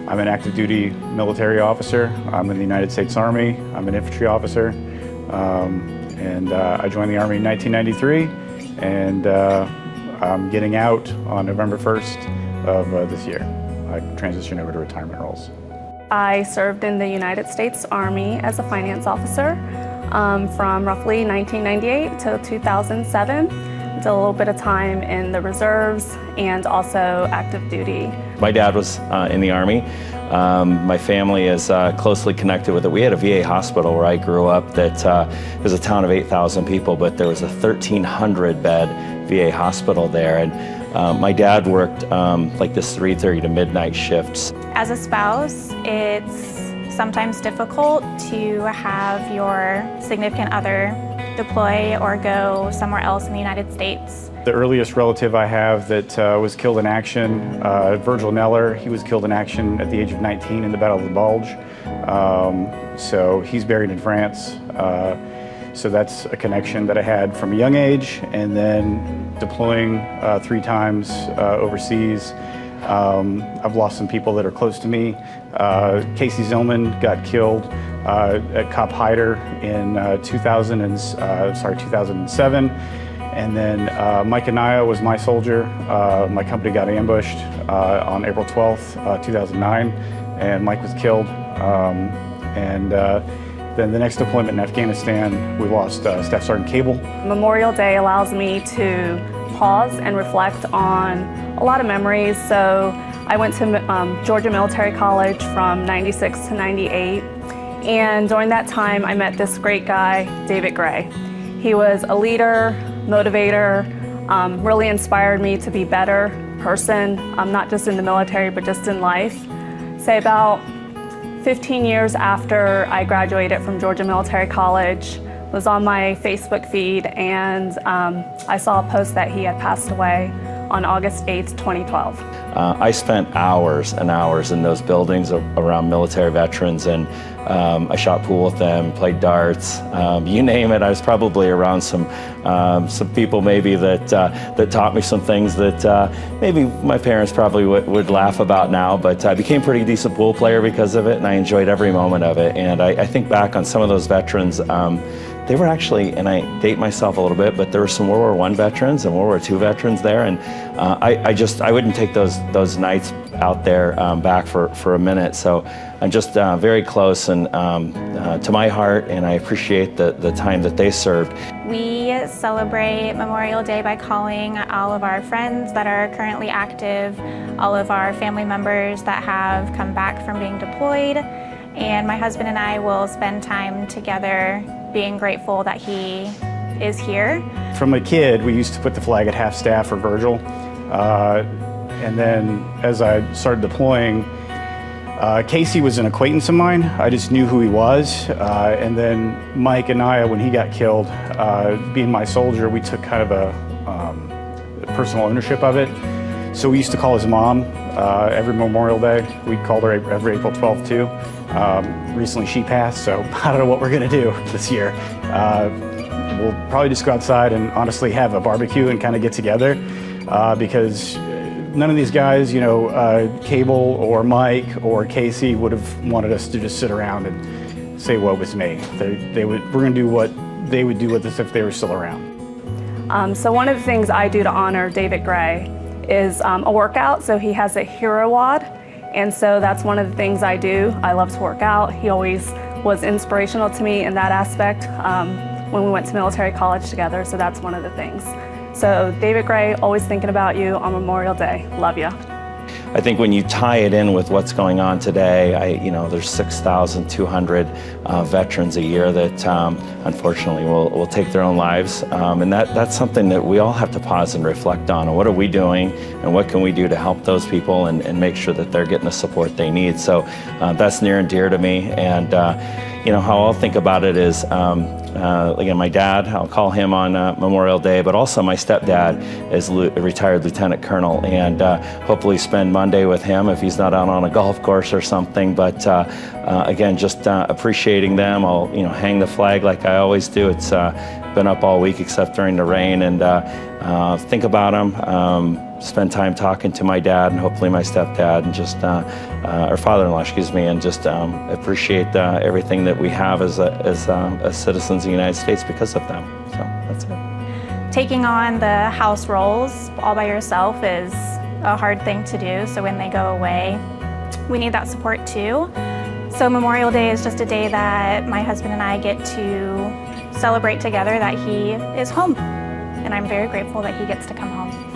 I'm an active duty military officer. I'm in the United States Army. I'm an infantry officer. I joined the Army in 1993, and I'm getting out on November 1st of this year. I transitioned over to retirement roles. I served in the United States Army as a finance officer from roughly 1998 to 2007. Did a little bit of time in the reserves and also active duty. My dad was in the Army. My family is closely connected with it. We had a VA hospital where I grew up that was a town of 8,000 people, but there was a 1,300 bed VA hospital there. And my dad worked like this 3:30 to midnight shifts. As a spouse, it's sometimes difficult to have your significant other deploy or go somewhere else in the United States. The earliest relative I have that was killed in action, Virgil Neller, he was killed in action at the age of 19 in the Battle of the Bulge. So he's buried in France. So that's a connection that I had from a young age, and then deploying 3 times overseas. I've lost some people that are close to me. Casey Zillman got killed at Cop Hyder in 2007. And then Mike Anaya was my soldier. My company got ambushed on April 12th, 2009, and Mike was killed. Then the next deployment in Afghanistan, we lost Staff Sergeant Cable. Memorial Day allows me to pause and reflect on a lot of memories. So I went to Georgia Military College from 96 to 98. And during that time, I met this great guy, David Gray. He was a leader, motivator, really inspired me to be a better person, not just in the military, but just in life. Say about 15 years after I graduated from Georgia Military College, was on my Facebook feed, and I saw a post that he had passed away on August 8th, 2012. I spent hours and hours in those buildings around military veterans, and I shot pool with them, played darts, you name it. I was probably around some people maybe that taught me some things that maybe my parents probably would laugh about now, but I became a pretty decent pool player because of it, and I enjoyed every moment of it. And I think back on some of those veterans, they were actually, and I date myself a little bit, but there were some World War I veterans and World War II veterans there, and I wouldn't take those nights out there back for a minute. So I'm just very close and to my heart, and I appreciate the time that they served. We celebrate Memorial Day by calling all of our friends that are currently active, all of our family members that have come back from being deployed, and my husband and I will spend time together being grateful that he is here. From a kid, we used to put the flag at half staff for Virgil. And then as I started deploying, Casey was an acquaintance of mine. I just knew who he was. And then Mike Anaya, when he got killed, being my soldier, we took kind of a personal ownership of it. So we used to call his mom every Memorial Day. We called her every April 12th too. Recently she passed, so I don't know what we're gonna do this year. We'll probably just go outside and honestly have a barbecue and kind of get together because none of these guys, you know, Cable or Mike or Casey would have wanted us to just sit around and say what was me. We're gonna do what they would do with us if they were still around. So one of the things I do to honor David Gray is a workout. So he has a hero WOD, and so that's one of the things I do. I love to work out. He always was inspirational to me in that aspect when we went to military college together, so that's one of the things. So David Gray, always thinking about you on Memorial Day. Love you. I think when you tie it in with what's going on today, there's 6,200 veterans a year that unfortunately will take their own lives. And that's something that we all have to pause and reflect on. What are we doing and what can we do to help those people and make sure that they're getting the support they need? So that's near and dear to me. And how I'll think about it is, again, my dad, I'll call him on Memorial Day, but also my stepdad is a retired lieutenant colonel, and hopefully spend Monday with him if he's not out on a golf course or something. But again, just appreciating them. I'll hang the flag like I always do. It's been up all week except during the rain, and think about them. spend time talking to my dad and hopefully my stepdad and just, or father-in-law, excuse me, and just appreciate everything that we have as citizens of the United States because of them. So that's it. Taking on the house roles all by yourself is a hard thing to do, so when they go away, we need that support too. So Memorial Day is just a day that my husband and I get to celebrate together that he is home, and I'm very grateful that he gets to come home.